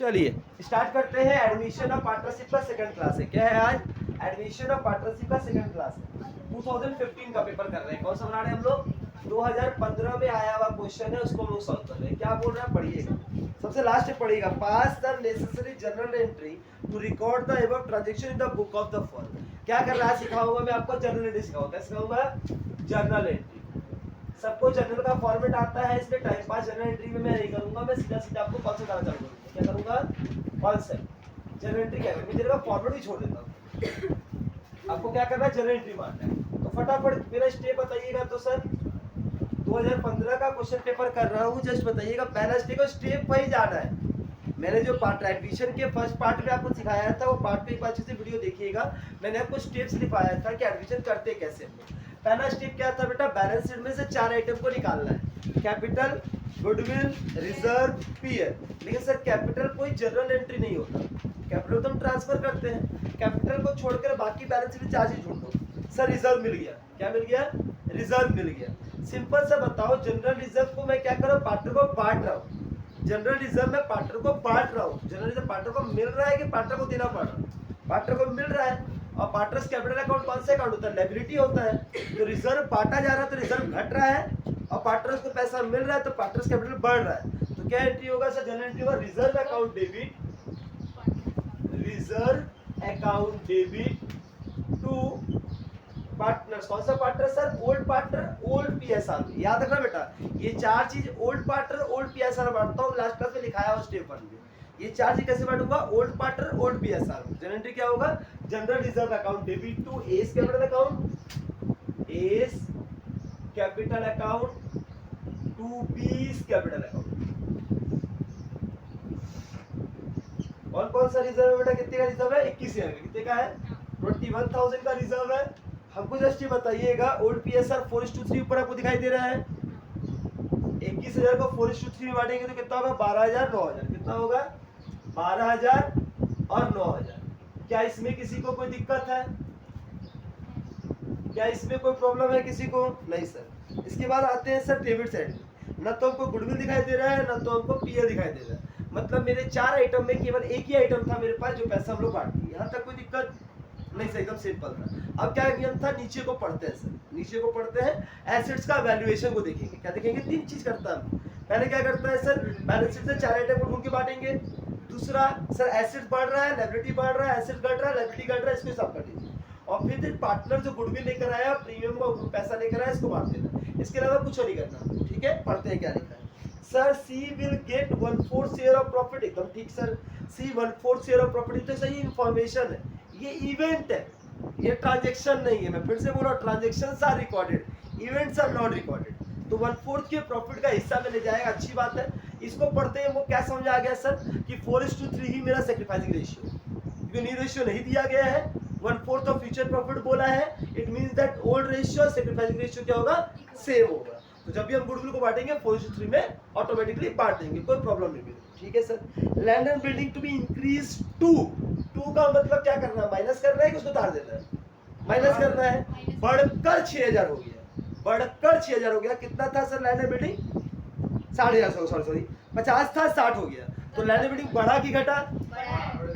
चलिए स्टार्ट करते हैं। एडमिशन ऑफ पार्टनरशिप का सेकंड क्लास है। क्या है आज? एडमिशन ऑफ पार्टनरशिप का सेकंड क्लास है। 2015 का पेपर कर रहे हैं। कौन सा बना रहे हैं हम लोग? 2015 में आया हुआ क्वेश्चन है, उसको हम लोग सॉल्व कर रहे हैं। क्या बोल रहा है, पढ़िएगा। सबसे लास्ट में पढ़िएगा, pass the necessary journal entry to record the above transaction in the book of the firm. क्या कर रहा है, सिखाऊंगा मैं आपको जर्नल एंट्री सिखाऊंगा। क्या सिखाऊंगा? Journal entry. सबको जर्नल का फॉर्मेट आता है, इसलिए टाइम पास जर्नल एंट्री में मैं नहीं करूंगा। मैं सीधा सीधा आपको कॉन्सेप्ट बताना चालू करूंगा। क्या करूंगा? कॉन्सेप्ट। जर्नल एंट्री क्या है, मैं जरा फॉर्मेट भी छोड़ देता हूं। आपको क्या करना है, जर्नल एंट्री मारना है। तो फटाफट मेरा स्टेप बताइएगा। तो सर 2015 का क्वेश्चन पेपर कर रहा हूँ, जस्ट बताइएगा। पहला स्टेप वही जाना है। मैंने जो पार्ट एडमिशन के फर्स्ट पार्ट में आपको सिखाया था, वो पार्ट पे एक बार अच्छे से वीडियो देखिएगा। मैंने आपको स्टेप्स लिखवाया था कि एडमिशन करते कैसे। पहला स्टेप क्या था बेटा, बैलेंस शीट में से 4 आइटम को निकालना है। Capital, goodwill, reserve, peer. लेकिन सर कैपिटल कोई जर्नल एंट्री नहीं होता। कैपिटल तो हम ट्रांसफर करते हैं। कैपिटल को छोड़कर बाकी बैलेंस शीट में 4 चीज ढूंढ दो। सर रिजर्व मिल गया। क्या मिल गया? रिजर्व मिल गया। सिंपल सा बताओ, जनरल रिजर्व को मैं क्या कर रहा हूँ, पार्टनर को बांट रहा हूँ। जनरल रिजर्व में पार्टनर को बांट रहा हूँ। जनरल रिजर्व पार्टनर को मिल रहा है कि पार्टनर को देना पड़ रहा है? पार्टनर को मिल रहा है। और पार्टनर्स कैपिटल अकाउंट कौन सा अकाउंट होता है? लायबिलिटी होता है। तो रिजर्व बांटा जा रहा है तो रिजर्व घट रहा है, और पार्टनर्स को पैसा मिल रहा है तो पार्टनर्स कैपिटल बढ़ रहा है। तो क्या एंट्री होगा सर? जनरल एंट्री होगा reserve account debit, reserve account debit to partners. कौन सा partner sir? Old partner, old PSR. याद रखना बेटा, ये 4 चीज ओल्ड पार्टनर, ओल्ड पीएसआर बांटता हूं। लास्ट क्लास में लिखाया हुआ स्टेप 1 में ये 4 चीज कैसे बांटूंगा? Old partner, old PSR. General entry क्या होगा? General reserve account debit to S capital account, S capital account to B's capital account. और कौन सा रिजर्व है बेटा? कितने का रिजर्व है? 21,000 का। कितने का है? 21,000 का रिजर्व है। हमको जस्ट ये बताइएगा, ओल्ड पीएसआर 4:3 ऊपर आपको दिखाई दे रहा है। 21,000 को 4:3 में बांटेंगे तो कितना होगा? 12,000, 9,000। कितना होगा? 12,000 और 9,000। क्या इसमें किसी को कोई दिक्कत है? क्या इसमें कोई प्रॉब्लम है किसी को? नहीं सर। इसके बाद आते हैं सर डेबिट साइड में। न तो हमको गुडविल दिखाई दे रहा है, न तो हमको पीयर दिखाई दे रहा है। मतलब मेरे 4 आइटम में केवल एक ही आइटम था मेरे पास जो पैसा हम लोग बांट दिए। यहाँ तक कोई दिक्कत नहीं सर, एकदम सिंपल था। अब क्या नियम था, नीचे को पढ़ते हैं सर। नीचे को पढ़ते हैं, एसेट्स का वैल्यूएशन को देखेंगे। क्या देखेंगे? 3 चीज करता है। पहले क्या करता है सर, बैलेंस शीट से 4 आइटम को ढूंढ के बांटेंगे। दूसरा सर, एसेट्स बढ़ रहा है, लायबिलिटी बढ़ रहा है, एसेट्स घट रहा है, लायबिलिटी घट रहा है, इसको हिसाब कर लीजिए। और फिर पार्टनर जो गुडविल लेकर आया, प्रीमियम को पैसा लेकर आया, इसको बांट देना। इसके अलावा कुछ नहीं करना। ठीक है, पढ़ते हैं क्या लिखा है। Sir C will get 1/4 share of profit. एकदम ठीक sir, C 1/4 share of profit. तो सही इंफॉर्मेशन है, ये इवेंट है, ये ट्रांजैक्शन नहीं है। मैं फिर से बोल रहा हूं, transactions are recorded, events are not recorded. तो 1/4 के प्रॉफिट का हिस्सा में ले जाएगा, अच्छी बात है। इसको पढ़ते हैं वो क्या समझ आ गया सर कि 4:3 ही मेरा सैक्रिफाइसिंग रेशियो, क्योंकि न्यू रेशियो नहीं दिया गया है। 1/4 ऑफ फ्यूचर प्रॉफिट बोला है, it means that old ratio sacrificing ratio क्या होगा? सेम होगा। तो जब भी हम गुडविल को बांटेंगे 4:3 में ऑटोमेटिकली बांट देंगे, कोई प्रॉब्लम नहीं। ठीक है sir. Land and building to be increase to का मतलब क्या करना है? माइनस करना है कि उसको उतार देना है? माइनस करना है। बढ़कर 6,000 हो गया, बढ़कर 6,000 हो गया। कितना था sir land and building? 8,500, sorry 50 था, 60 हो गया। तो लैंड एंड बिल्डिंग बढ़ा कि घटा?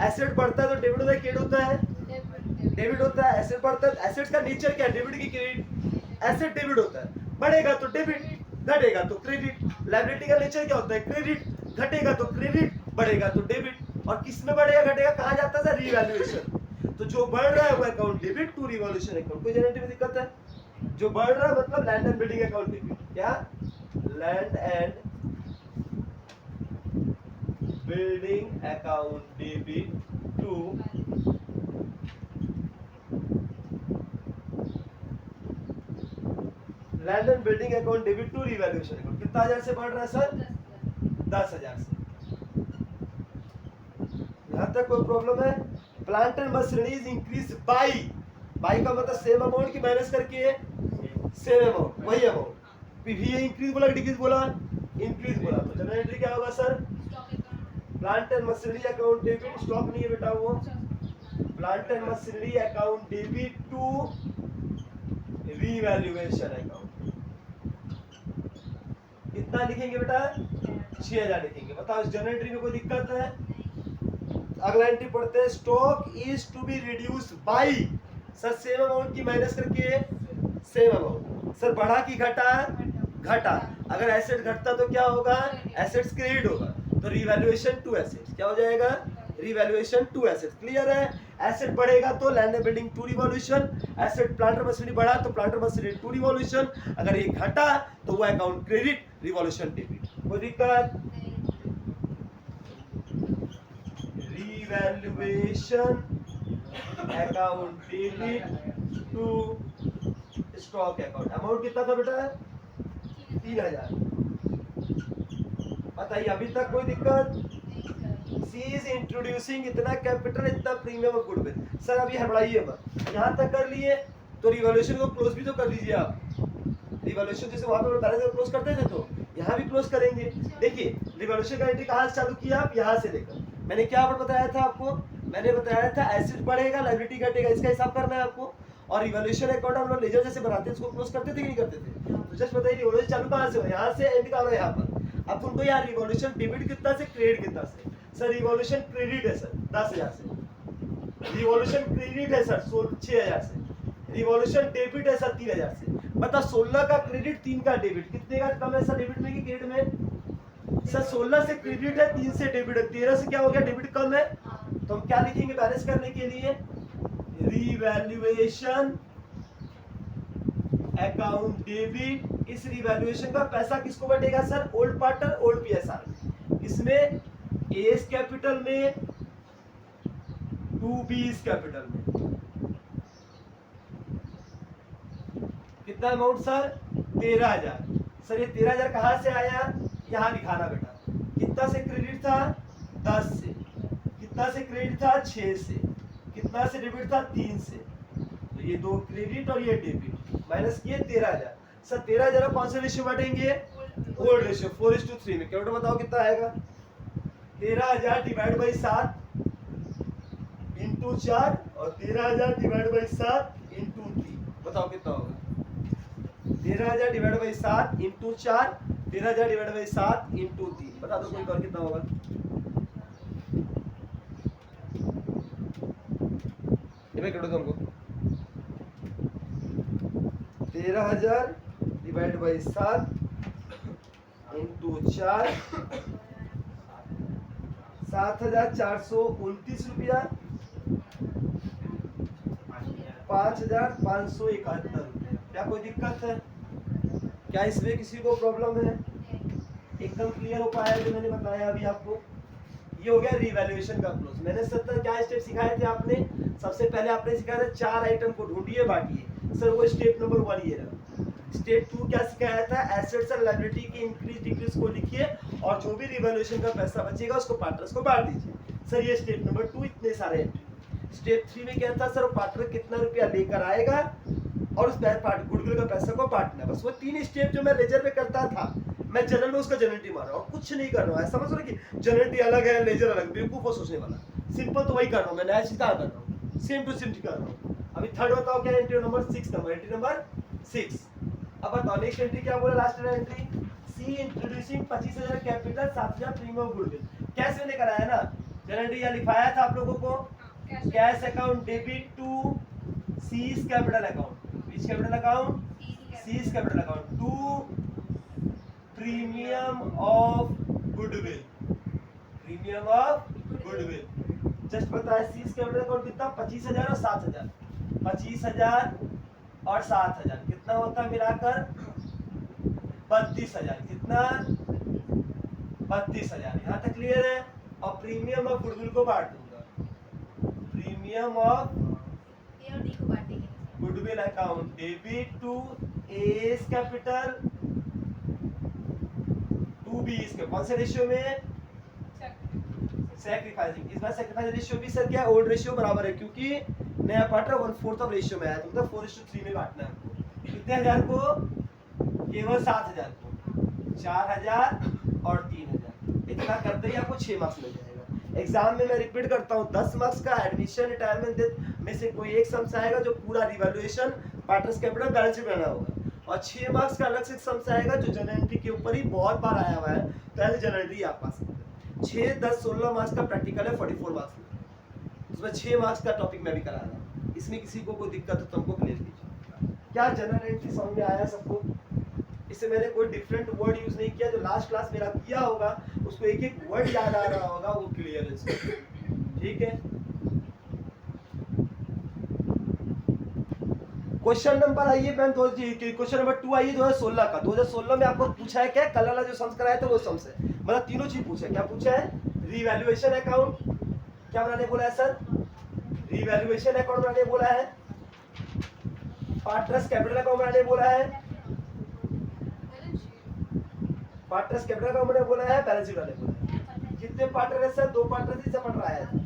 एसेट बढ़ता है तो डेबिट होता है, क्रेडिट होता है? डेबिट होता है। एसेट बढ़ता है, एसेट्स का नेचर क्या है? डेबिट की क्रेडिट। एसेट डेबिट होता है, बढ़ेगा तो डेबिट, घटेगा तो क्रेडिट। लायबिलिटी का नेचर क्या होता है? क्रेडिट, घटेगा तो क्रेडिट, बढ़ेगा तो डेबिट। और किस में बढ़ेगा घटेगा? कहा जाता है सर? रीवैल्यूएशन। तो जो बढ़ रहा है वो account debit to revolution account. कोई जनरेटिव में दिक्कत है? जो बढ़ रहा है मतलब land and building account debit. क्या? Land and building account debit to land and building account debit to revaluation account. कितना 1000 से बढ़ रहा है सर? 10,000 से। यहाँ तक कोई प्रॉब्लम है? Plant and machineries increase by का मतलब सेम अमाउंट की माइनस करके सेम अमाउंट, वही अमाउंट। पीवी इंक्रीज बोला कि डिक्रीज बोला? इंक्रीज बोला। तो जनरल एंट्री क्या होगा sir? Plant and machinery account debit, stock नहीं है बेटा वो, plant and machinery account debit to revaluation account. कितना लिखेंगे बेटा? 6,000 लिखेंगे। बताओ इस जनरल एंट्री में कोई दिक्कत है? अगला एंट्री पढ़ते हैं, stock is to be reduce by, sir same amount की माइनस करके सेम अमाउंट, सर बढ़ा की घटा, घटा, अगर एसेट घटता तो क्या होगा, एसेट्स क्रेडिट होगा, तो रिवैल्यूएशन टू एसेट्स क्या हो जाएगा, रिवैल्यूएशन टू एसेट्स। क्लियर है, एसेट बढ़ेगा तो land and building to revolution, asset plant and machinery बढ़ा तो प्लांटर मशीनरी टू रिवॉल्यूशन, अगर ये घटा तो वो अकाउंट क्रेडिट, रिवॉल्यूशन डेबिट। कोई दिक्कत, revaluation account debit to stock account. Amount कितना था बेटा, 3000। बताइए अभी तक कोई दिक्कत, सी इज इंट्रोड्यूसिंग इतना कैपिटल इतना प्रीमियम ऑफ गुडविल। सर अभी हड़बड़ाइए मत, यहाँ तक कर लिए तो रिवॉल्यूशन को क्लोज भी तो कर लीजिए आप, रिवॉल्यूशन जैसे वहां पे बैलेंस क्लोज करते थे तो यहाँ भी क्लोज करेंगे। देखिए रिवॉल्यूशन का एंट्री कहाँ से चालू किया आप, यहाँ से लेकर, मैंने क्या बताया था आपको, मैंने बताया था एसेट बढ़ेगा लायबिलिटी घटेगा, इसका हिसाब करना है आपको, और रिवॉल्यूशन अकाउंट हम लोग लेजर जैसे बनाते हैं इसको क्लोज करते थे कि नहीं करते थे, तो जस्ट बताइए रिवॉल्यूशन चालू कहाँ से हो, यहाँ से एंड कहाँ हो, यहाँ पर। अब तुमको यार रिवॉल्यूशन डेबिट कितना से क्रेडिट कितना से, सर रिवॉल्यूशन क्रेडिट है सर 10,000 से, रिवॉल्यूशन क्रेडिट है सर 6,000 से, रिवॉल्यूशन डेबिट है सर 3,000 से। बता 16 का क्रेडिट 3 का डेबिट, कितने का कम है सर डेबिट में कि क्रेडिट में, सर 16 से क्रेडिट है 3 से डेबिट है, 13 से क्या हो गया डेबिट कम है, तो हम क्या लिखेंगे बैलेंस करने के लिए, रिवैल्यूएशन अकाउंट डेबिट। इस रिवैल्यूएशन का पैसा किसको बटेगा sir, old partner old PSR, इसमें एस कैपिटल में 2B कैपिटल में, कितना अमाउंट सर 13,000। सर ये 13,000 कहाँ से आया, यहाँ लिखाना बेटा, कितना से क्रेडिट था 10 से, कितना से क्रेडिट था 6 से, कितना से डेबिट था 3 से, तो ये दो क्रेडिट और ये डेबिट माइनस किए 13,000। सर 13,000 कौन से रेशियो बांटेंगे, ओल्ड रेशियो 4:3 में, क्या बताओ कितना आएगा, 13,000 डिवाइड बाई 7 इंटू 4 और 13,000 डिवाइड बाई 7 इंटू 3, बताओ कितना होगा, 13,000 divide by 7 into 4, 13,000 divide by 7 into 3, बता दो कोई और कितना होगा, ये कर दो तुमको, 13,000 डिवाइड बाई 7 इंटू 4, 7,429 रुपया, 5,571 रुपया। क्या कोई दिक्कत है, क्या इसमें किसी को प्रॉब्लम है, एकदम क्लियर हो पाया जो मैंने बताया अभी आपको। ये हो गया रिवैल्यूएशन का क्लोज। मैंने 70 क्या स्टेप सिखाए थे आपने, सबसे पहले आपने सिखाया था 4 आइटम को ढूंढिए बांटिए, सर वो स्टेप नंबर 1 ये रहा। स्टेप 2 क्या सिखाया था, एसेट्स और लायबिलिटी की इंक्रीज डिक्रीज को लिखिए और जो भी रिवैल्यूएशन का पैसा बचेगा उसको पार्टनर्स को बांट दीजिए। सर ये स्टेप नंबर 2, इतने सारे एंट्री। स्टेप 3 में क्या था सर, पार्टनर कितना रुपया लेकर आएगा और उस गुडविल का पैसा को बांटना। बस वो 3 स्टेप जो मैं लेजर में करता था, मैं जनरल में उसका जनरेटिव मार रहा हूँ, कुछ नहीं कर रहा हूँ। समझ रहे कि जनरेटिव अलग है लेजर अलग, बेवकूफ हो सोचने वाला, सिंपल तो वही कर रहा हूँ मैं, नया चीज कर रहा हूँ, सेम टू सेम कर रहा हूँ। अभी थर्ड बताओ क्या, entry number 6 number, entry number 6। अब बताओ नेक्स्ट एंट्री क्या बोला, last entry, C introducing 25,000 capital 7,000 premium goodwill. Cash में लेकर आया ना, जनरेटिव या लिखाया था आप लोगों को, cash account debit to C's capital account, which capital account, C's capital account to premium of goodwill, premium of goodwill. Just पता है सीज कैपिटल अकाउंट कितना, 25,000 और 7,000, 25,000 और 7,000 कितना होता है मिलाकर 32,000, कितना 32,000। यहाँ तक क्लियर है। और प्रीमियम ऑफ गुडविल को बांट दूंगा, premium of goodwill account debit to S capital to be, इसके कौन से रेशियो में, सैक्रिफाइसिंग। इस बार सैक्रिफाइस रेशियो भी सर क्या है, ओल्ड रेशियो बराबर है, क्योंकि नया पार्टनर 1/4 ऑफ रेशियो में आया, तो मतलब 4:3 में बांटना है हमको। कितने हजार को, केवल 7,000 को, 4,000 और 3,000। इतना करते ही आपको 6 मार्क्स मिल जाएगा। एग्जाम में मैं रिपीट करता हूँ, 10 मार्क्स का एडमिशन रिटायरमेंट डेथ में से कोई एक सम्स आएगा जो पूरा revaluation partners capital balance sheet बनाना होगा, और 6 मार्क्स का अलग से सम्स आएगा जो जनरल एंट्री के ऊपर ही बहुत बार आया हुआ है, तो ऐसे जनरल एंट्री आप पा सकते हैं। 6, 10, 16 मार्क्स का प्रैक्टिकल है, 44 मार्क्स में। उसमें 6 मार्क्स का टॉपिक मैं भी करा रहा हूँ। इसमें किसी को कोई दिक्कत हो तो हमको क्लियर कीजिए। क्या जनरल एंट्री समझ में आया सबको? इससे मैंने कोई डिफरेंट वर्ड यूज नहीं किया, जो लास्ट क्लास मेरा किया होगा उसको एक एक वर्ड याद आ रहा होगा, वो क्लियर है। ठीक है, क्वेश्चन नंबर आइए मैम, क्वेश्चन नंबर 2 आइए 2016 का। 2016 में आपको पूछा है क्या, कल वाला जो सम्स कराया था वो सम्स है, मतलब तीनों चीज पूछा है। क्या पूछा है? रीवैल्यूएशन अकाउंट क्या बनाने बोला है सर? रीवैल्यूएशन अकाउंट बनाने बोला है, पार्टनर्स कैपिटल अकाउंट बनाने बोला है, पार्टनर्स कैपिटल अकाउंट बनाने बोला है, बैलेंस शीट बनाने बोला है। कितने पार्टनर है सर? 2 पार्टनर से पढ़ रहा है।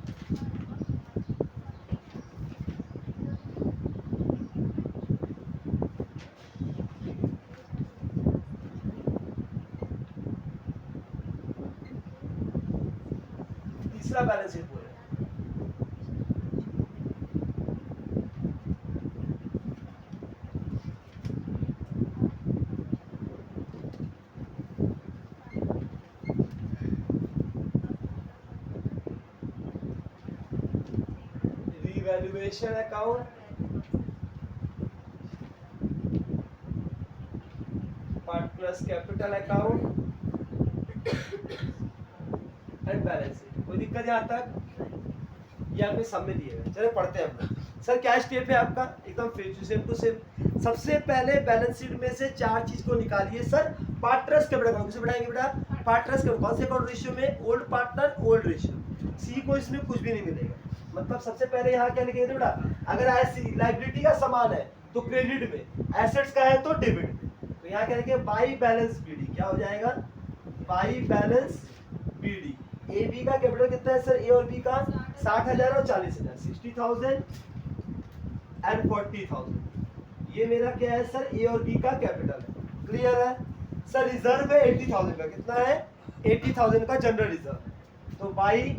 तीसरा बैलेंस शीट बोले, revaluation account, partners capital account and balance sheet. कोई दिक्कत यहाँ तक? ये आपके सामने दिए हुए। चलो पढ़ते हैं हम लोग। सर क्या स्टेप है आपका? एकदम सेम टू सेम। सबसे पहले बैलेंस शीट में से 4 चीज को निकालिए सर। पार्टनर्स कैपिटल अकाउंट किसे बढ़ाएंगे बेटा? पार्टनर्स कैपिटल कौन से अकाउंट रेशियो में? Old partner old ratio. C को इसमें कुछ भी नहीं मिलेगा। मतलब सबसे पहले यहाँ क्या लिखेंगे बेटा? अगर ऐसी लायबिलिटी का सामान है तो क्रेडिट में, एसेट्स का है तो डेबिट में। तो यहाँ क्या लिखेंगे? By balance BD. क्या हो जाएगा? By balance BD. A B का कैपिटल कितना है सर? ए और बी का 60,000 और 40,000, 60,000 एंड 40,000। ये मेरा क्या है सर? ए और बी का कैपिटल है। क्लियर है सर? रिजर्व है 80,000 का। कितना है? 80,000 का जनरल रिजर्व। तो बाई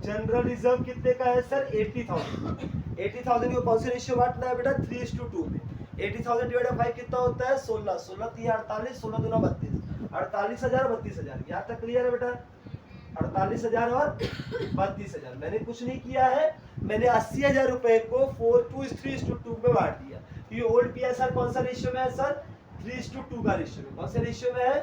जनरल रिजर्व कितने का है सर? 80,000। 80,000 को कौन से रेशियो बांटना है बेटा? 3:2 में। 80,000 डिवाइडेड बाय 5 कितना होता है? 16। 16 3 48, 16 दूना 32, 48,000 32,000। यहाँ तक क्लियर है बेटा? 48,000 और 32,000। मैंने कुछ नहीं किया है, मैंने 80,000 रुपए को 3:2 में बांट दिया। ये ओल्ड पीएसआर कौन सा रेशियो में है सर? 3:2 का रेशियो में। कौन से रेशियो में है?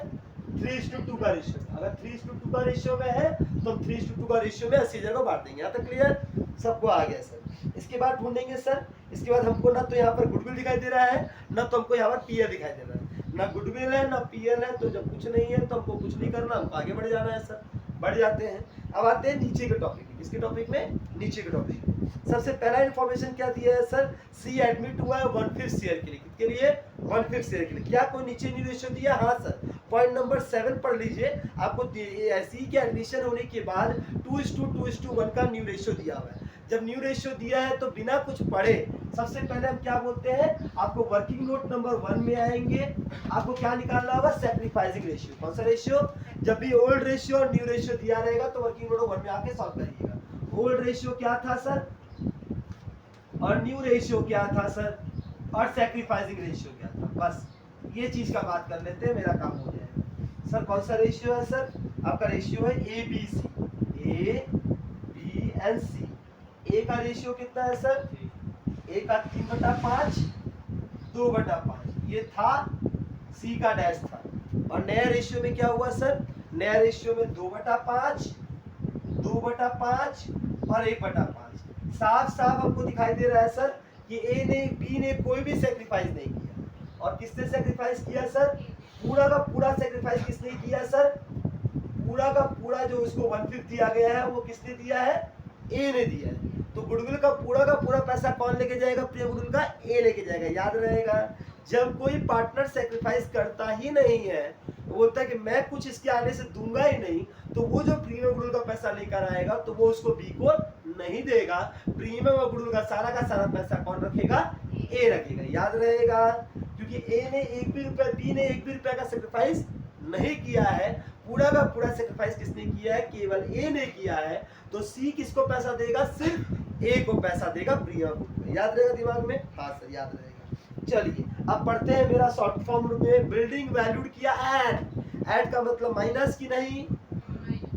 3:2 का रेशियो में। अगर 3:2 का रेशियो में है तो हम 3:2 का रेशियो में 80,000 को बांट देंगे। यहाँ तक क्लियर? सबको आ गया सर। इसके बाद ढूंढेंगे सर, इसके बाद हमको ना तो यहाँ पर गुडविल दिखाई दे रहा है, ना तो हमको यहाँ पर पीएल दिखाई दे रहा है। ना गुडविल है ना पीएल है, तो जब कुछ नहीं है तो हमको कुछ नहीं करना, हमको आगे बढ़ जाना है सर। बढ़ जाते हैं। अब आते हैं नीचे के टॉपिक में। किसके टॉपिक में? नीचे के टॉपिक में। सबसे पहला इंफॉर्मेशन क्या दिया है सर? सी एडमिट हुआ है 1/5 शेयर के लिए। किसके लिए? 1/5 शेयर के लिए। क्या कोई नीचे न्यू रेशियो दिया? हाँ सर। पॉइंट नंबर 7 पढ़ लीजिए। आपको सी के एडमिशन होने के बाद 2:2:1 का न्यू रेशियो दिया हुआ है। जब न्यू रेशियो दिया है तो बिना कुछ पढ़े सबसे पहले हम क्या बोलते हैं? आपको वर्किंग नोट नंबर 1 में आएंगे, आपको क्या निकालना होगा? Sacrificing ratio. कौन सा रेशियो? जब भी ओल्ड रेशियो और न्यू रेशियो दिया रहेगा तो वर्किंग नोट 1 में आके सॉल्व करिएगा। ओल्ड रेशियो क्या था सर और न्यू रेशियो क्या था सर और सैक्रिफाइसिंग रेशियो क्या था? बस ये चीज का बात कर लेते हैं, मेरा काम हो जाएगा। सर कौन सा रेशियो है सर? आपका रेशियो है A B C. A B and C. A का रेशियो कितना है सर? ए का 3/5, 2/5 ये था, सी का डैश था। और नया रेशियो में क्या हुआ सर? नया रेशियो में 2/5, 2/5 और 1/5। साफ साफ हमको दिखाई दे रहा है सर कि ए ने बी ने कोई भी सेक्रीफाइस नहीं किया। और किसने सेक्रीफाइस किया सर? पूरा का पूरा सेक्रीफाइस किसने किया सर? पूरा का पूरा जो उसको 1/5 दिया गया है वो किसने दिया है? ए ने दिया है। तो गुडविल का पूरा पैसा कौन लेके जाएगा? प्रिय गुडविल का ए लेके जाएगा। याद रहेगा, जब कोई पार्टनर सेक्रीफाइस करता ही नहीं है, बोलता है कि मैं कुछ इसके आने से दूंगा ही नहीं, तो वो जो प्रीमियम गुडविल का पैसा लेकर आएगा तो वो उसको बी को नहीं देगा। प्रीमियम और गुडविल का सारा पैसा कौन रखेगा? ए रखेगा। याद रहेगा, क्योंकि ए ने एक भी रुपया, बी ने एक भी रुपया का सेक्रीफाइस नहीं किया है। पूरा का पूरा सेक्रीफाइस किसने किया है? केवल ए ने किया है। तो सी किसको पैसा देगा? सिर्फ ए को पैसा देगा प्रीमियम। याद रहेगा दिमाग में? हाँ सर याद रहेगा। चलिए अब पढ़ते हैं मेरा शॉर्ट फॉर्म में। बिल्डिंग वैल्यूड किया ऐड। ऐड का मतलब माइनस की नहीं?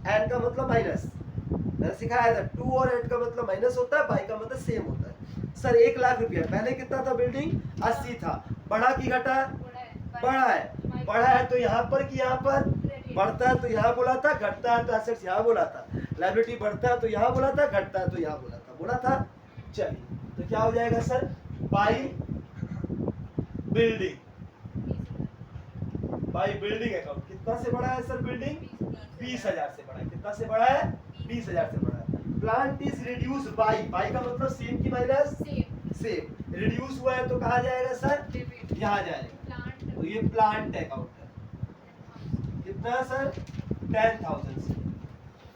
ऐड का मतलब माइनस। मैंने सिखाया था 2 और 8 का मतलब माइनस होता है, बाई का मतलब सेम होता है। सर 1 लाख रुपया, पहले कितना था बिल्डिंग 80 था, बढ़ा की घटा? बढ़ा है। बढ़ा है तो यहाँ पर कि यहाँ पर? बढ़ता है तो यहाँ बोला था, घटता है तो एसेट्स यहाँ बोला था, लायबिलिटी बढ़ता है तो यहाँ बोला था, घटता है तो यहाँ बोला था। चलिए तो क्या हो जाएगा sir, by building, by building account कितना से बढ़ा है सर? बिल्डिंग 20,000 से बढ़ा है। कितना से बढ़ा है? 20,000 से बढ़ा है। Plant is reduce by, by का मतलब सेम की माइनस सेम, रिड्यूस हुआ है तो कहाँ जाएगा सर? यहाँ जाएगा, तो ये प्लांट अकाउंट है। कितना सर? 10,000 से।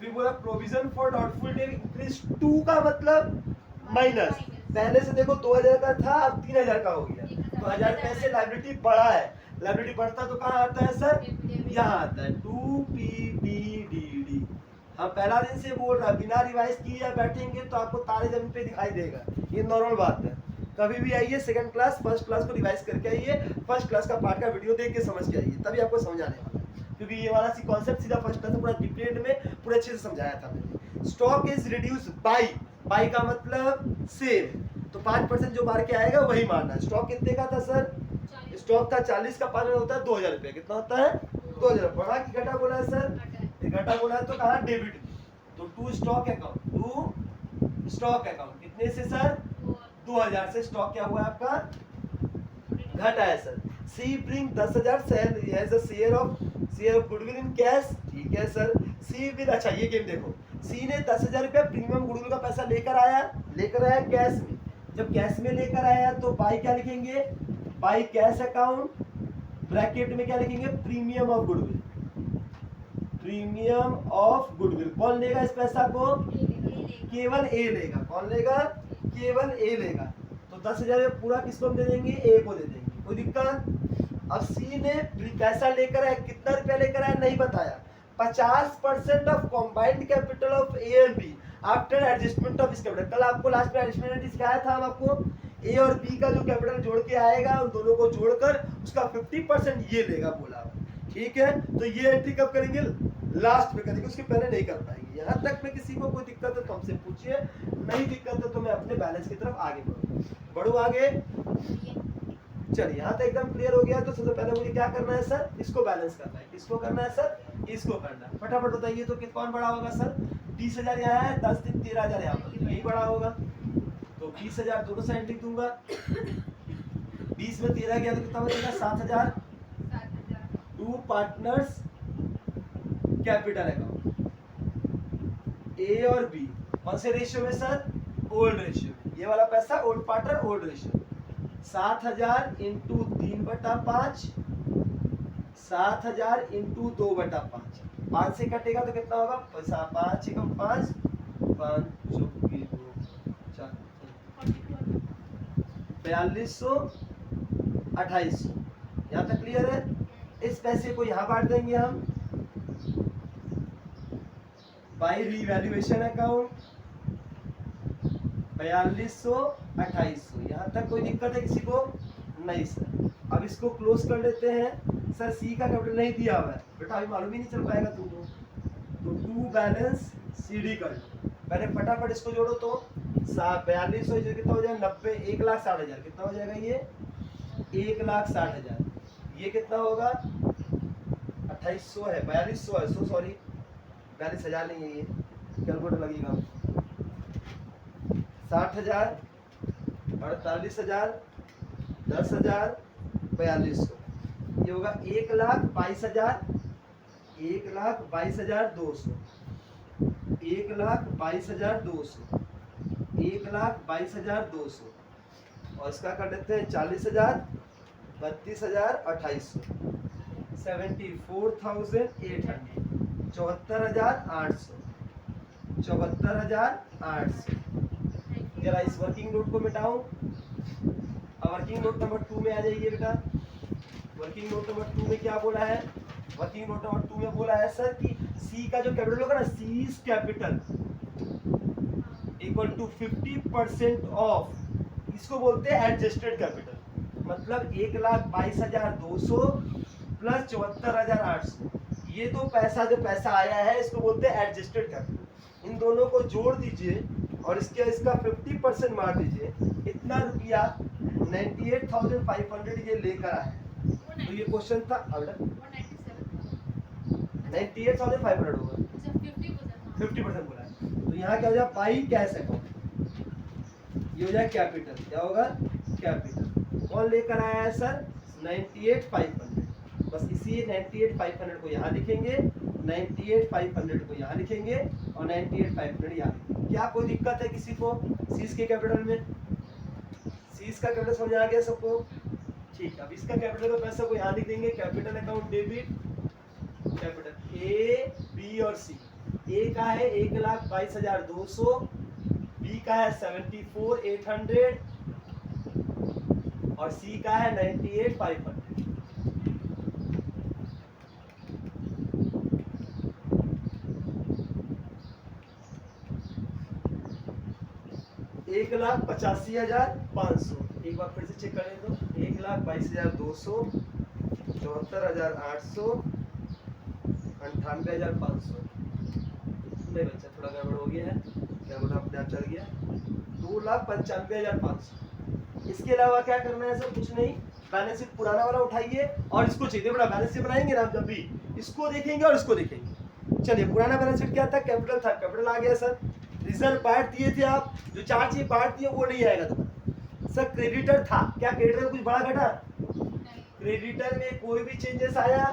फिर बोला provision for doubtful debt increase 2 का मतलब माइनस, पहले से देखो 2,000 का था, अब 3,000 का हो गया, तो 1,000 पैसे लायबिलिटी बढ़ा है। लायबिलिटी बढ़ता तो कहाँ आता है सर? यहाँ आता है 2PBDD। हम पहला दिन से बोल रहा है, बिना रिवाइज किए बैठेंगे तो आपको तारे जमीन पे दिखाई देगा, ये नॉर्मल बात है। कभी भी आइए सेकंड क्लास फर्स्ट क्लास को रिवाइज करके आइए, फर्स्ट क्लास का पार्ट का वीडियो देख के समझ के आइए, तभी आपको समझ आने वाला है, क्योंकि ये वाला कॉन्सेप्ट सीधा फर्स्ट क्लास में पूरा डिटेल में पूरे अच्छे से समझाया था मैंने। Stock is reduce by, by का मतलब सेम, तो 5% जो मार के आएगा वही मारना है। स्टॉक कितने का था सर? स्टॉक का 40 का 5 होता है 2,000 रुपये। कितना होता है? 2,000। बढ़ा की घटा बोला है सर? घटा बोला है तो कहा डेबिट, तो to stock account, to stock account कितने से सर? 2,000 से स्टॉक क्या हुआ आपका? घटा है sir. C bring 10,000 share of goodwill in cash, ठीक है सर। सी विल, अच्छा ये गेम देखो, सी ने 10,000 रुपया प्रीमियम गुडविल का पैसा लेकर आया कैश में। जब कैश में लेकर आया तो बाई क्या लिखेंगे? बाई कैश अकाउंट, ब्रैकेट में क्या लिखेंगे? Premium of goodwill, premium of goodwill. कौन लेगा इस पैसा को? केवल ए लेगा। कौन लेगा? केवल ए लेगा। तो 10,000 में पूरा किसको हम दे देंगे? ए को दे देंगे, कोई दिक्कत? अब सी ने पैसा लेकर आया, कितना रुपया लेकर आया नहीं बताया। 50% of combined capital of A and B after adjustment of capital. कल आपको लास्ट में एडजस्टमेंट सिखाया था हम आपको, ए और बी का जो कैपिटल जोड़ के आएगा उन दोनों को जोड़कर उसका 50% ये लेगा बोला, ठीक है। तो ये एंट्री कब करेंगे? लास्ट में करेंगे, उसके पहले नहीं कर पाएंगे। यहाँ तक में किसी को कोई दिक्कत है तो हमसे पूछिए, नहीं दिक्कत है तो मैं अपने बैलेंस की तरफ आगे बढ़ू आगे। चलिए यहाँ तक एकदम क्लियर हो गया। तो सबसे पहले मुझे क्या करना है सर? इसको बैलेंस करना है। किसको करना है सर? इसको करना है। फटाफट बताइए तो कौन बड़ा होगा सर? 20,000 यहाँ है, 10 दिन 13,000 यहाँ पर, यही बड़ा होगा। तो 20,000 दोनों से एंट्री दूंगा, 20 में 13 गया तो कितना बचेगा? 7,000। टू पार्टनर्स कैपिटल अकाउंट, ए और बी कौन से रेशियो में सर? ओल्ड रेशियो में। ये वाला पैसा old partner old ratio. 7,000 into 3/5, 7,000 into 2/5, 5 से कटेगा तो कितना होगा? 5 एकम 5, 5 चौकी 2, 4, 4200, 2800। यहाँ तक क्लियर है? इस पैसे को यहाँ बांट देंगे हम बाई रीवैल्यूएशन अकाउंट, 4200, 2800। यहाँ तक कोई दिक्कत है किसी को? नहीं सर। अब इसको क्लोज कर लेते हैं। सर सी का कैपिटल नहीं दिया हुआ है बेटा, अभी मालूम ही नहीं चल पाएगा तुमको, तो टू बैलेंस CD कर लो। पहले फटाफट इसको जोड़ो तो 4200 कितना हो जाएगा? 90, 1,60,000 कितना हो जाएगा? ये 1,60,000। ये कितना होगा? 2800 है, 4200 है, सो सॉरी 42,000 नहीं है, ये कैलकुलेटर लगेगा। 60,000, 48,000, 10,000, 4200, ये होगा 1,22,000, 1,22,200, 1,22,200, 1,22,200 और इसका कर देते हैं 40,000, 32,000, 2800, 74,800, 74,800, 74,800। जरा इस वर्किंग नोट को मिटाऊं। अब वर्किंग नोट नंबर 2 में आ जाइए बेटा। वर्किंग नोट नंबर 2 में क्या बोला है? वर्किंग नोट नंबर 2 में बोला है सर कि सी का जो कैपिटल होगा ना, C's capital equal to 50% of, इसको बोलते हैं एडजस्टेड कैपिटल। मतलब 1,22,200 प्लस 74,800, ये तो पैसा जो पैसा आया है इसको बोलते हैं एडजस्टेड कैपिटल। इन दोनों को जोड़ दीजिए और इसका 50% मार दीजिए, इतना रुपया 98,500 ये लेकर आए। तो ये क्वेश्चन था 98,500 होगा, 50% बोला है। तो यहाँ क्या हो जाए, बाई कैश अकाउंट, ये हो जाए कैपिटल। क्या होगा, कैपिटल। कौन लेकर आया है सर, 98,500। बस इसी 98,500 को यहाँ लिखेंगे, 98,500 को यहाँ लिखेंगे और 98,500 यहाँ लिखेंगे। क्या कोई दिक्कत है किसी को सीज के कैपिटल में? सीज का कैपिटल समझ आ गया सबको? ठीक। अब इसका कैपिटल का पैसा को यहाँ लिख देंगे, capital account debit, capital A B और सी। ए का है 1,22,200, बी का है 74,800 और सी का है 98,500। एक 1,85,500। एक बार फिर से चेक करें तो 1,22,200, 74,800, 98,500। नहीं बच्चा, थोड़ा गड़बड़ हो गया है, क्या बोला अपने आप चल गया, 2,95,500। इसके अलावा क्या करना है सर, कुछ नहीं, बैलेंस शीट पुराना वाला उठाइए और इसको चाहिए बड़ा बैलेंस शीट बनाएंगे ना जब भी, इसको देखेंगे और इसको देखेंगे। चलिए, पुराना बैलेंस शीट क्या था, कैपिटल था, कैपिटल आ गया सर। रिजर्व पार्ट दिए थे आप, जो 4 चीज पार्ट दिए वो नहीं आएगा दोबारा। सर क्रेडिटर था, क्या क्रेडिटर में कुछ बड़ा घटा? क्रेडिटर में कोई भी चेंजेस आया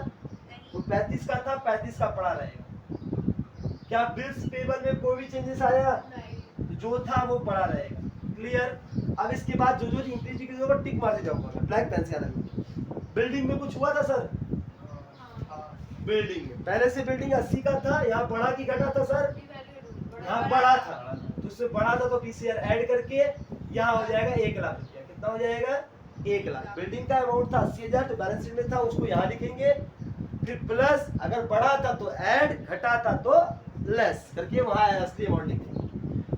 तो 35 का था, 35 का पड़ा रहेगा। क्या बिल्स पेबल में कोई भी चेंजेस आया तो जो था वो पड़ा रहेगा। क्लियर? अब इसके बाद जो जो इंक्रीज होगा टिक मारते जाऊंगा ब्लैक पेन से। बिल्डिंग में कुछ हुआ था सर? बिल्डिंग में पहले से बिल्डिंग 80 का था, यहाँ बढ़ा की घटा था सर? यहाँ बढ़ा था, तो उससे बढ़ा था तो पीसीआर ऐड करके यहाँ हो जाएगा 1 लाख रुपया। कितना हो जाएगा? 1 लाख। बिल्डिंग का अमाउंट था 80,000, तो बैलेंस शीट में था, उसको यहाँ लिखेंगे। फिर प्लस, अगर बढ़ा था तो ऐड, घटा था तो लेस करके वहाँ असली अमाउंट लिखेंगे।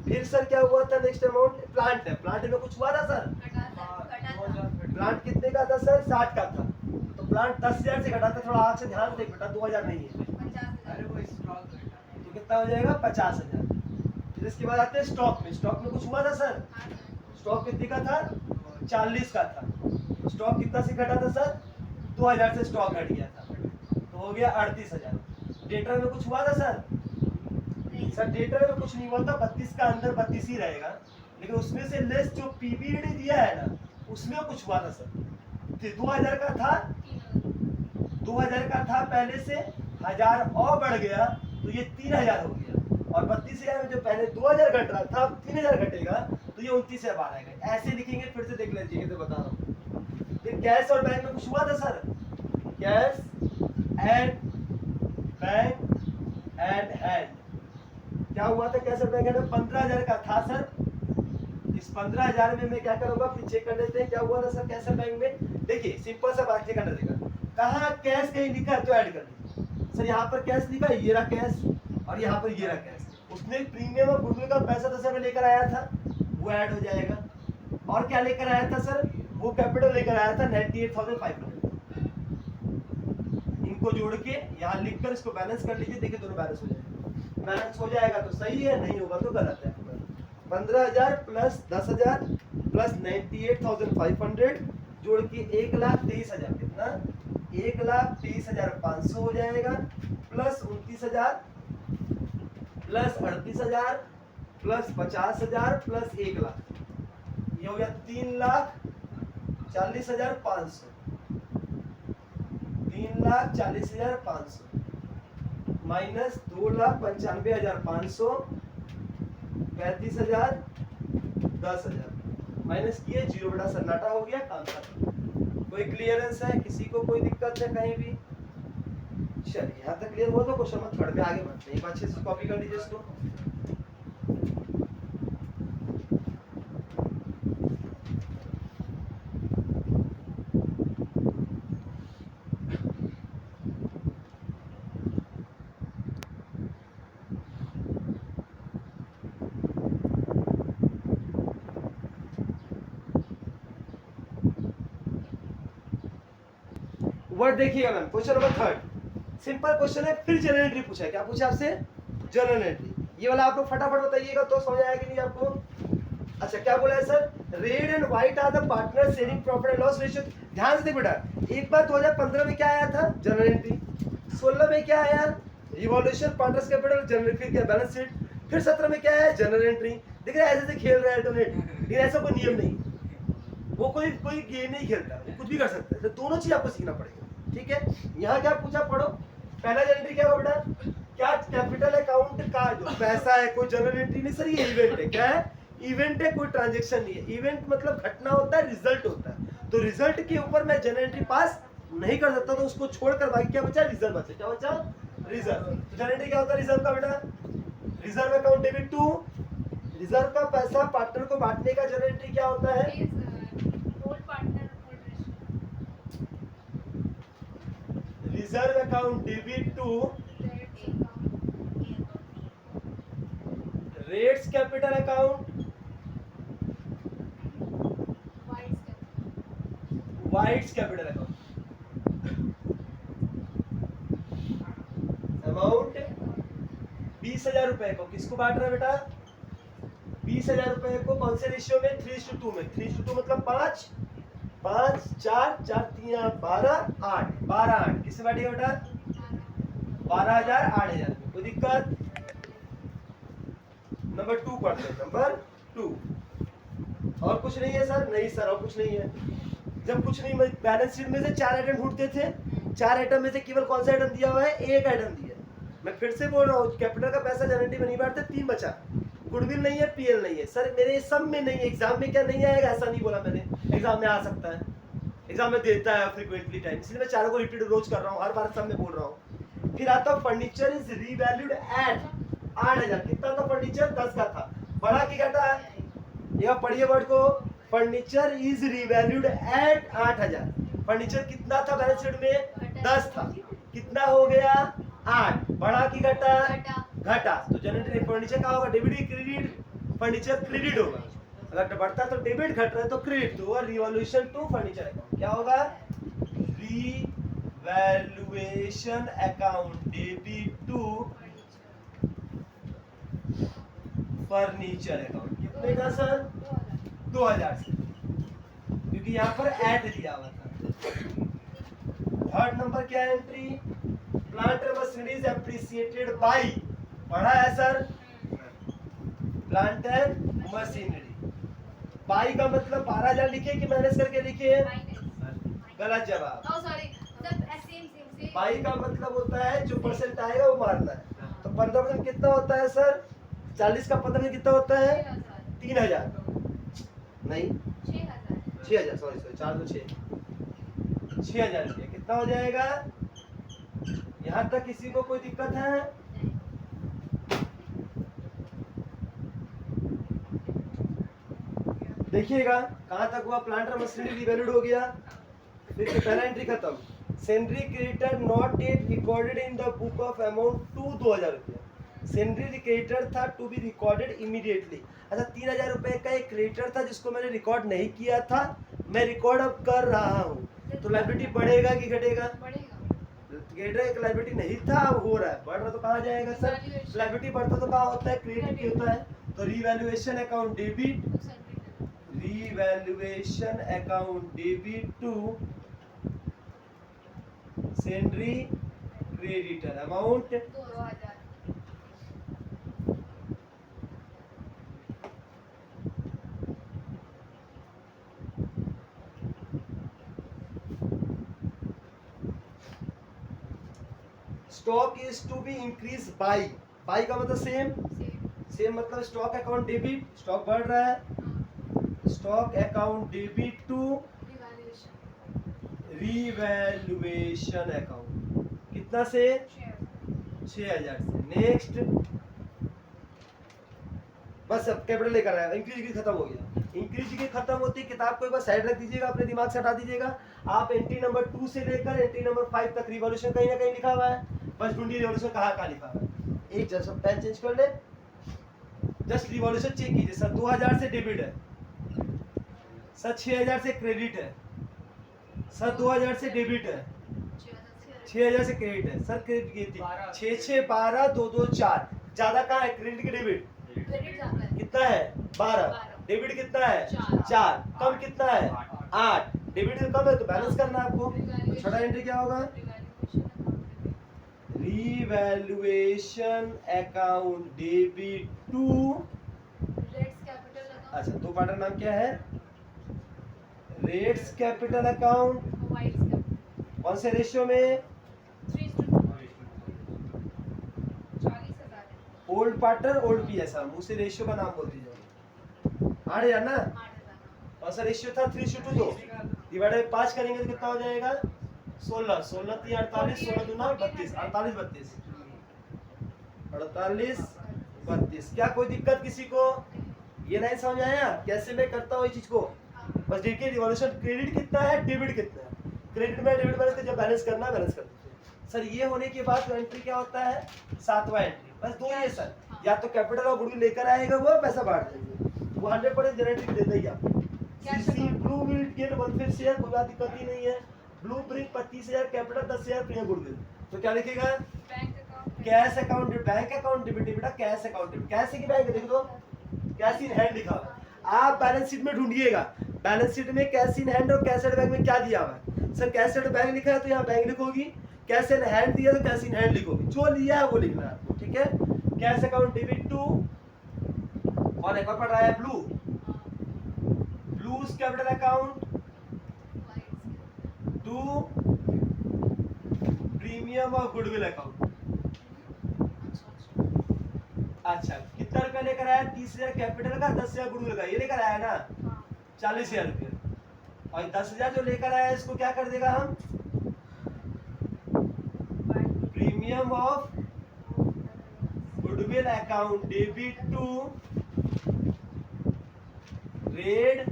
फिर सर क्या हुआ था नेक्स्ट अमाउंट? प्लांट है, प्लांट में कुछ हुआ था सर? प्लांट कितने का था सर? 60 का था, तो प्लांट 10,000 से घटा था। थोड़ा आग से ध्यान से बेटा, 2,000 नहीं है, तो कितना हो जाएगा? 50,000। फिर इसके बाद आते हैं स्टॉक में। स्टॉक में कुछ हुआ था सर? स्टॉक कितने का था? 40 का था, तो स्टॉक कितना से घटा था सर? 2,000 से स्टॉक घट गया था, तो हो गया 38,000। डेटर में कुछ हुआ था सर? सर डेटर में कुछ नहीं हुआ था, 32 का अंदर 32 ही रहेगा, लेकिन उसमें से लेस जो पीबीडी दिया है ना, उसमें कुछ हुआ था सर। 2,000 का था, 2,000 का था पहले से, 1,000 और बढ़ गया तो ये 3,000 हो गया, और 32,000 में जो पहले 2,000 घट रहा था 3,000 घटेगा, तो ये 29,000 बाहर आएगा। ऐसे लिखेंगे, फिर से देख लीजिए, तो बता रहा हूँ। फिर कैश और बैंक में कुछ हुआ था sir? Cash and bank and hand, क्या हुआ था? कैश और बैंक हैंड में 15,000 का था सर। इस 15,000 में मैं क्या करूंगा, फिर चेक कर लेते हैं क्या हुआ था सर कैश और बैंक में। देखिए सिंपल सा बात करना देगा, कहाँ कैश कहीं लिखा है तो ऐड कर दीजिए। सर यहाँ पर कैश लिखा है, ये रहा कैश, और यहाँ पर ये रहा कैश। उसने प्रीमियम और गुडविल का पैसा तो सर लेकर आया था, वो ऐड हो जाएगा। और क्या लेकर आया था सर? वो कैपिटल लेकर आया था 98,500। इनको जोड़ के यहाँ लिखकर इसको बैलेंस कर लीजिए, देखिए दोनों बैलेंस हो जाएगा। बैलेंस हो जाएगा तो सही है, नहीं होगा तो गलत है। 15,000 प्लस 10,000 प्लस 98,500 जोड़ के 1,23,000, कितना? 1,23,500 हो जाएगा, plus 29,000 plus 38,000 plus 50,000 plus 1 lakh, ये हो गया 3,40,500। 3,40,500 माइनस 2,95,500, 35,000, 10,000 माइनस किए, 0 बटा सन्नाटा हो गया, काम खत्म। कोई क्लियरेंस है किसी को? कोई दिक्कत है कहीं भी? चलिए यहाँ तक क्लियर हुआ तो क्वेश्चन नंबर 3 में आगे बढ़ते हैं। एक बार अच्छे से कॉपी कर लीजिए इसको। वर्ड देखिएगा क्वेश्चन नंबर 3 सिंपल क्वेश्चन है। फिर जनरल एंट्री पूछा है, क्या पूछा आपसे? General entry. ये वाला आप लोग फटाफट बताइएगा तो समझ आएगा कि नहीं आपको। अच्छा क्या बोला है sir, Red and White are the partner sharing profit and loss ratio. ध्यान से देख बेटा, एक बार 2015 में क्या आया था, जनरल एंट्री। 16 में क्या आया, रिवॉल्यूशन पार्टनर्स कैपिटल जनरल, फिर क्या बैलेंस शीट। फिर 17 में क्या है, जनरल एंट्री। देख रहे ऐसे खेल रहा है अल्टरनेट, लेकिन ऐसा कोई नियम नहीं, वो कोई गेम नहीं खेलता, वो कुछ भी कर सकता है। तो दोनों चीज आपको सीखना पड़ेगा, ठीक है। यहाँ क्या पूछा, पढ़ो। पहला एंट्री क्या होगा बेटा, क्या कैपिटल अकाउंट का जो पैसा है, कोई जनरल एंट्री नहीं सर, ये इवेंट है। क्या है, इवेंट है, कोई ट्रांजैक्शन नहीं है। इवेंट मतलब घटना होता है, रिजल्ट होता है। तो रिजल्ट के ऊपर मैं जनरल एंट्री पास नहीं कर सकता, तो उसको छोड़कर बाकी क्या बचा, रिजर्व बचा। क्या बचा, रिजर्व। जनरल एंट्री क्या होता है, रिजर्व का बेटा, reserve account debit to, reserve का पैसा पार्टनर को बांटने का जनरल एंट्री क्या होता है, reserve account debit to Red's capital account, White's capital account. Amount 20,000 रुपए को किसको बांट रहा है बेटा, 20,000 रुपए को कौन से रेशियो में, 3:2 में। 3:2 मतलब 5 5 4 4 3 12 8 12 8 किससे बांटेगा बेटा, 12,000 8,000। कोई दिक्कत। नंबर 2 पढ़ते हैं, नंबर 2। और कुछ नहीं है सर, नहीं सर और कुछ नहीं है। जब कुछ नहीं, बैलेंस शीट में से 4 आइटम ढूंढते थे, 4 आइटम में से केवल कौन सा आइटम दिया हुआ है, एक आइटम दिया। मैं फिर से बोल रहा हूँ, कैपिटल का पैसा जनरल में नहीं बांटते, 3 बचा। गुडविल नहीं है, पीएल नहीं है। सर मेरे सब में नहीं है, एग्जाम में क्या नहीं आएगा ऐसा नहीं बोला मैंने, एग्जाम में आ सकता है, एग्जाम में देता है फ्रीक्वेंटली टाइम, इसलिए मैं 4 को रिपीट रोज कर रहा हूँ, हर बार सब में बोल रहा हूँ। फिर आता फर्नीचर इज रीवैल्यूड एट 8,000। कितना था फर्नीचर, 10 का था। बड़ा की घटा है, यह पढ़िए वर्ड को, furniture is revalued at 8,000। Furniture कितना था बैलेंस शीट में, 10 था, कितना हो गया 8। बड़ा की घटा, घटा। तो जनरल फर्नीचर का होगा डेबिट क्रेडिट, फर्नीचर क्रेडिट होगा। अगर बढ़ता तो डेबिट, घट रहा है तो क्रेडिट। तो रिवॉल्यूशन टू फर्नीचर अकाउंट क्या होगा, revaluation account debit to furniture account. कितने का सर, 2,000 से, क्योंकि यहाँ पर ऐड दिया हुआ था। थर्ड नंबर क्या है entry, plant and machineries appreciated by, पढ़ा है sir, plant and machinery. By का मतलब 12,000 लिखे कि माइनस करके लिखे, गलत जवाब। बाई का मतलब होता है जो परसेंट आएगा वो मारना है। तो 15% कितना होता है सर, 40 का 15% कितना होता है, 3,000 नहीं 6,000, सॉरी 4 तो 6, 6,000 रुपये। कितना हो जाएगा, यहाँ तक किसी को कोई दिक्कत है, देखिएगा कहाँ तक हुआ, प्लांट और मशीनरी रिवैल्यूड हो गया। फिर पहला एंट्री खत्म, sundry creditor not yet recorded in the book of amount to 2,000 रुपया। सेंड्री क्रेडिटर था टू बी रिकॉर्डेड इमीडिएटली। अच्छा 3,000 रुपए का एक क्रेडिटर था जिसको मैंने रिकॉर्ड नहीं किया था, मैं रिकॉर्ड अब कर रहा हूँ, तो लायबिलिटी बढ़ेगा कि घटेगा, क्रेडिटर एक लायबिलिटी नहीं था, अब हो रहा है, बढ़ रहा तो कहाँ जाएगा सर, लायबिलिटी बढ़ता तो कहाँ होता है, क्रेडिट होता है। तो revaluation account debit, revaluation account debit to sundry creditor amount 2,000। Stock is to be increase by, by का मतलब सेम मतलब स्टॉक अकाउंट डेबिट, स्टॉक बढ़ रहा है, stock account debit to revaluation account, कितना से 6,000 से। नेक्स्ट, बस अब कैपिटल लेकर आया, इंक्रीज की खत्म हो गया। इंक्रीज की खत्म होती है, किताब को एक बार साइड रख दीजिएगा, अपने दिमाग से हटा दीजिएगा। आप एंट्री नंबर 2 से लेकर एंट्री नंबर 5 तक रिवॉल्यूशन कहीं ना कहीं लिखा हुआ है, बस ढूंढिए रिवॉल्यूशन कहाँ लिखा हुआ है। एक जस्ट पेन चेंज कर ले, जस्ट रिवॉल्यूशन चेक कीजिए। सर 2,000 से डेबिट है, सर 6,000 से क्रेडिट है, सर 2,000 से डेबिट है, 6,000 से क्रेडिट है, सर क्रेडिट की थी 6 6 12 2 2 4 ज्यादा कहाँ है, क्रेडिट की डेबिट? क्रेडिट ज्यादा है, कितना है? 12। 12। डेबिट कितना है? 4। 4। कम कितना है? 8। डेबिट से कम है तो बैलेंस करना है आपको। तो छठा एंट्री क्या होगा? Revaluation account debit to, Red's capital account, अच्छा दो पार्ट का नाम क्या है? Red's capital account. White's capital, कौन से रेशियो में? 3:2, 40,000 है, ओल्ड पार्टनर ओल्ड पी, ऐसा मुंह से रेशियो का नाम बोलती जाओ। 8,000 ना? 8,000। कौन सा रेशियो था? 3:2। डिवाइडेड 5 करेंगे तो कितना हो जाएगा? 16। 16 3 48, 16 दूना 32, 48 32, 48 32। क्या कोई दिक्कत किसी को? ये नहीं समझ आया कैसे मैं करता हूँ ये चीज को? बस देखिए रिवॉल्यूशन, क्रेडिट कितना है, डेबिट कितना है। क्रेडिट में डेबिट बैलेंस जब बैलेंस करना है बैलेंस कर दीजिए सर। ये होने के बाद एंट्री क्या होता है? 7वां एंट्री। बस दो ही है सर, या तो कैपिटल और गुडविल लेकर आएगा वो, पैसा बांट देंगे, वो 100% गारंटी देता ही आपको। CC blue will get 1/5 share, कोई बात दिक्कत ही नहीं है। ब्लू ब्रिंग 25,000 कैपिटल, 10,000 प्रिया गुडविल। तो क्या लिखेगा? Bank account, cash account, bank account debit, बेटा कैश अकाउंट डेबिट। कैश की बैंक देख दो, कैश इन हैंड लिखा हुआ है। आप बैलेंस शीट में ढूंढिएगा, बैलेंस शीट में कैश इन हैंड और कैश एट बैंक में क्या दिया हुआ है? सर कैश एट बैंक लिखा है तो यहाँ बैंक लिखोगी, कैश इन हैंड दिया तो कैश इन हैंड लिखोगी, जो लिया है वो लिखना है आपको, ठीक है। कैश अकाउंट डेबिट टू, और एक और पढ़ रहा है Blue, Blue's capital account to premium और गुडविल अकाउंट। अच्छा कितना रुपया लेकर आया? 30,000 कैपिटल का, 10,000 गुडविल का, ये लेकर आया ना 40,000 रुपया। और 10,000 जो लेकर आया इसको क्या कर देगा हम? Premium of goodwill account debit to Red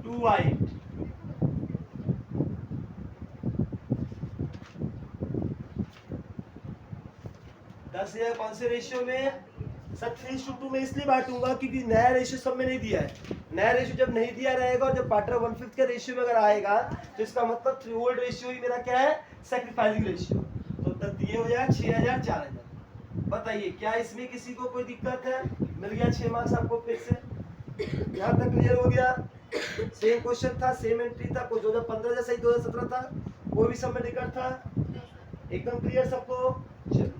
to White. दस हजार कौन से रेशियो में? सर 3:2 में इसलिए बांटूंगा क्योंकि नया रेशियो सब में नहीं दिया है। नया रेशियो जब नहीं दिया रहेगा और जब पार्टनर 1/5 के रेशियो में अगर आएगा तो इसका मतलब 3 ओल्ड रेशियो ही मेरा क्या है? Sacrificing ratio. तो तब ये हो जाएगा 6,000 4,000। बताइए क्या इसमें किसी को कोई दिक्कत है? मिल गया 6 मार्क्स आपको फिर से, यहाँ तक क्लियर हो गया। सेम क्वेश्चन था, सेम एंट्री था, कोई 2015 जैसा ही 2017 था, वो भी सब में दिक्कत था। एकदम क्लियर सबको? चलो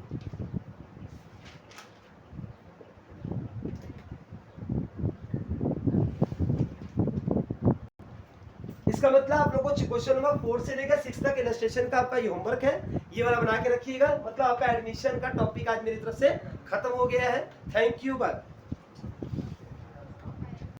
इसका मतलब आप लोगों को क्वेश्चन नंबर 4 से लेकर 6 तक इलस्ट्रेशन का आपका ये होमवर्क है, ये वाला बना के रखिएगा। मतलब आपका एडमिशन का टॉपिक आज मेरी तरफ से खत्म हो गया है। Thank you, bye.